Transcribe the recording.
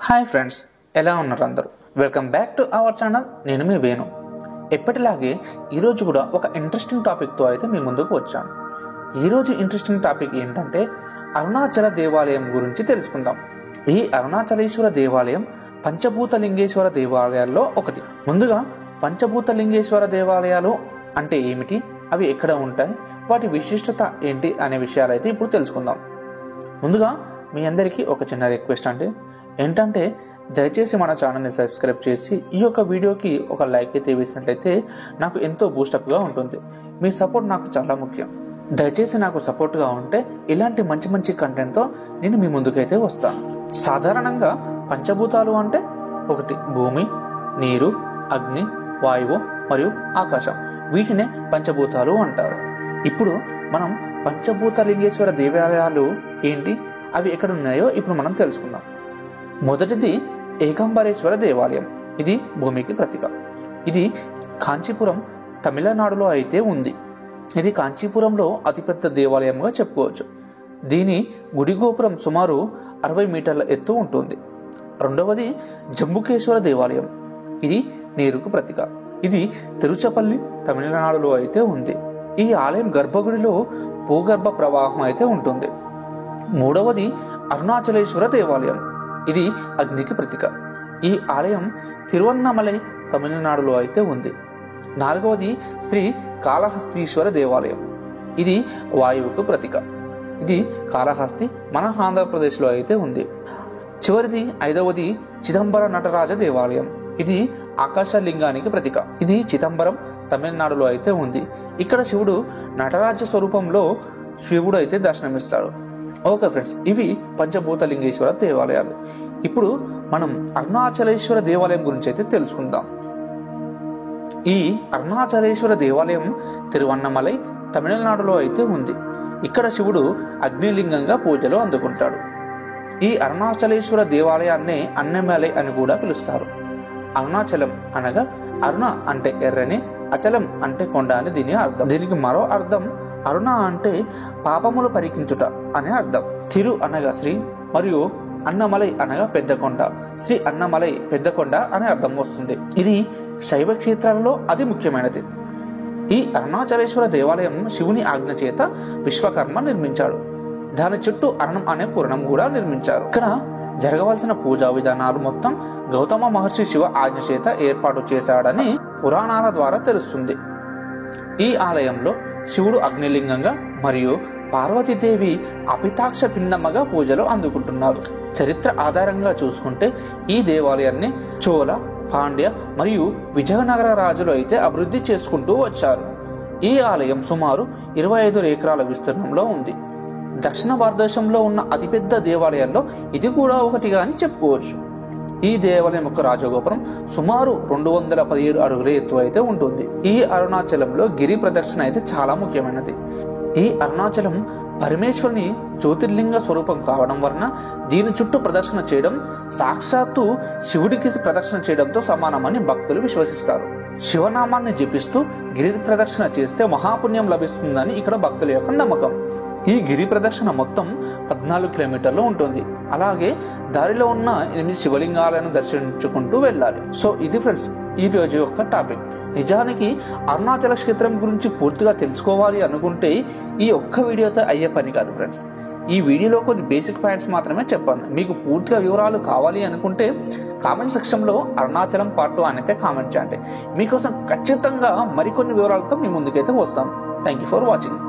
Hi friends, ఎలా ఉన్నారు అందరూ? Welcome back to our channel. నేను మీ వేణు. ఎప్పటిలాగే ఈరోజు కూడా ఒక ఇంట్రెస్టింగ్ టాపిక్తో అయితే మీ ముందుకు వచ్చాను. ఈరోజు ఇంట్రెస్టింగ్ టాపిక్ ఏంటంటే అరుణాచల దేవాలయం గురించి తెలుసుకుందాం. ఈ అరుణాచలేశ్వర దేవాలయం పంచభూత లింగేశ్వర దేవాలయాల్లో ఒకటి. ముందుగా పంచభూత లింగేశ్వర దేవాలయాలు అంటే ఏమిటి, అవి ఎక్కడ ఉంటాయి, వాటి విశిష్టత ఏంటి అనే విషయాలు అయితే ఇప్పుడు తెలుసుకుందాం. ముందుగా మీ అందరికీ ఒక చిన్న రిక్వెస్ట్ ఏంటంటే దయచేసి మన ఛానల్ని సబ్స్క్రైబ్ చేసి ఈ యొక్క వీడియోకి ఒక లైక్ అయితే వేసినట్లయితే నాకు ఎంతో బూస్టప్గా ఉంటుంది. మీ సపోర్ట్ నాకు చాలా ముఖ్యం. దయచేసి నాకు సపోర్ట్గా ఉంటే ఇలాంటి మంచి మంచి కంటెంట్తో నేను మీ ముందుకైతే వస్తాను. సాధారణంగా పంచభూతాలు అంటే ఒకటి భూమి, నీరు, అగ్ని, వాయువు మరియు ఆకాశం. వీటినే పంచభూతాలు అంటారు. ఇప్పుడు మనం పంచభూత లింగేశ్వర దేవాలయాలు ఏంటి, అవి ఎక్కడ ఉన్నాయో ఇప్పుడు మనం తెలుసుకుందాం. మొదటిది ఏకాంబరేశ్వర దేవాలయం. ఇది భూమికి ప్రతీక. ఇది కాంచీపురం, తమిళనాడులో అయితే ఉంది. ఇది కాంచీపురంలో అతిపెద్ద దేవాలయంగా చెప్పుకోవచ్చు. దీని గుడి గోపురం సుమారు 60 మీటర్ల ఎత్తు ఉంటుంది. రెండవది జంబుకేశ్వర దేవాలయం. ఇది నీరుకు ప్రతీక. ఇది తిరుచపల్లి, తమిళనాడులో అయితే ఉంది. ఈ ఆలయం గర్భగుడిలో భూగర్భ ప్రవాహం అయితే ఉంటుంది. మూడవది అరుణాచలేశ్వర దేవాలయం. ఇది అగ్నికి ప్రతీక. ఈ ఆలయం తిరువన్నమలై, తమిళనాడులో అయితే ఉంది. నాలుగవది శ్రీ కాళహస్తీశ్వర దేవాలయం. ఇది వాయువుకు ప్రతీక. ఇది కాళహస్తి, మన ఆంధ్రప్రదేశ్లో అయితే ఉంది. చివరిది ఐదవది చిదంబర నటరాజ దేవాలయం. ఇది ఆకాశలింగానికి ప్రతీక. ఇది చిదంబరం, తమిళనాడులో అయితే ఉంది. ఇక్కడ శివుడు నటరాజ స్వరూపంలో శివుడు అయితే దర్శనమిస్తాడు. ఓకే ఫ్రెండ్స్, ఇవి పంచభూత లింగేశ్వర దేవాలయాలు. ఇప్పుడు మనం అరుణాచలేశ్వర దేవాలయం గురించి అయితే తెలుసుకుందాం. ఈ అరుణాచలేశ్వర దేవాలయం తిరువన్నమలై, తమిళనాడులో అయితే ఉంది. ఇక్కడ శివుడు అగ్నిలింగంగా పూజలు అందుకుంటాడు. ఈ అరుణాచలేశ్వర దేవాలయాన్ని అన్నమలై అని కూడా పిలుస్తారు. అరుణాచలం అనగా అరుణ అంటే ఎర్రని, అచలం అంటే కొండ అని దీని అర్థం. దీనికి మరో అర్థం అరుణ అంటే పాపములు పరికించుట అనే అర్థం. తిరు అనగా శ్రీ మరియు అన్నమలై అనగా పెద్ద కొండ. శ్రీ అన్నమలై పెద్ద కొండ అనే అర్థం వస్తుంది. ఇది శైవ క్షేత్రాలలో అతి ముఖ్యమైనది. ఈ అరుణాచలేశ్వర దేవాలయం శివుని ఆజ్ఞ చేత విశ్వకర్మ నిర్మించాడు. దాని చుట్టూ అరుణం అనే పురాణం కూడా నిర్మించారు. ఇక్కడ జరగవలసిన పూజా విధానాలు మొత్తం గౌతమ మహర్షి శివ ఆజ్ఞ చేత ఏర్పాటు చేశాడని పురాణాల ద్వారా తెలుస్తుంది. ఈ ఆలయంలో శివుడు అగ్నిలింగంగా మరియు పార్వతీదేవి అపితాక్ష పిండమ్మగా పూజలు అందుకుంటున్నారు. చరిత్ర ఆధారంగా చూసుకుంటే ఈ దేవాలయాన్ని చోళ, పాండ్య మరియు విజయనగర రాజులు అయితే అభివృద్ధి చేసుకుంటూ వచ్చారు. ఈ ఆలయం సుమారు 25 ఎకరాల విస్తీర్ణంలో ఉంది. దక్షిణ భారతదేశంలో ఉన్న అతిపెద్ద దేవాలయాల్లో ఇది కూడా ఒకటిగా అని చెప్పుకోవచ్చు. ఈ దేవాలయం యొక్క రాజగోపురం సుమారు 217 అడుగుల ఎత్తు అయితే ఉంటుంది. ఈ అరుణాచలంలో గిరి ప్రదక్షిణ అయితే చాలా ముఖ్యమైనది. ఈ అరుణాచలం పరమేశ్వరుని జ్యోతిర్లింగ స్వరూపం కావడం వలన దీని చుట్టూ ప్రదక్షిణ చేయడం సాక్షాత్తు శివుడికి ప్రదక్షిణ చేయడంతో సమానమని భక్తులు విశ్వసిస్తారు. శివనామాన్ని జపిస్తూ గిరి ప్రదక్షిణ చేస్తే మహాపుణ్యం లభిస్తుందని ఇక్కడ భక్తుల యొక్క నమ్మకం. ఈ గిరి ప్రదక్షిణ మొత్తం 14 కిలోమీటర్లు ఉంటుంది. అలాగే దారిలో ఉన్న 8 శివలింగాలను దర్శించుకుంటూ వెళ్ళాలి. సో ఇది ఫ్రెండ్స్ ఈ రోజు యొక్క టాపిక్. నిజానికి అరుణాచల క్షేత్రం గురించి పూర్తిగా తెలుసుకోవాలి అనుకుంటే ఈ ఒక్క వీడియోతో అయ్యే పని కాదు ఫ్రెండ్స్. ఈ వీడియోలో కొన్ని బేసిక్ పాయింట్స్ మాత్రమే చెప్పాను. మీకు పూర్తిగా వివరాలు కావాలి అనుకుంటే కామెంట్ సెక్షన్లో అరుణాచలం పార్ట్ 2 అయితే కామెంట్ చేయండి. మీకోసం ఖచ్చితంగా మరికొన్ని వివరాలతో మీ ముందుకైతే వస్తాను. Thank you for watching.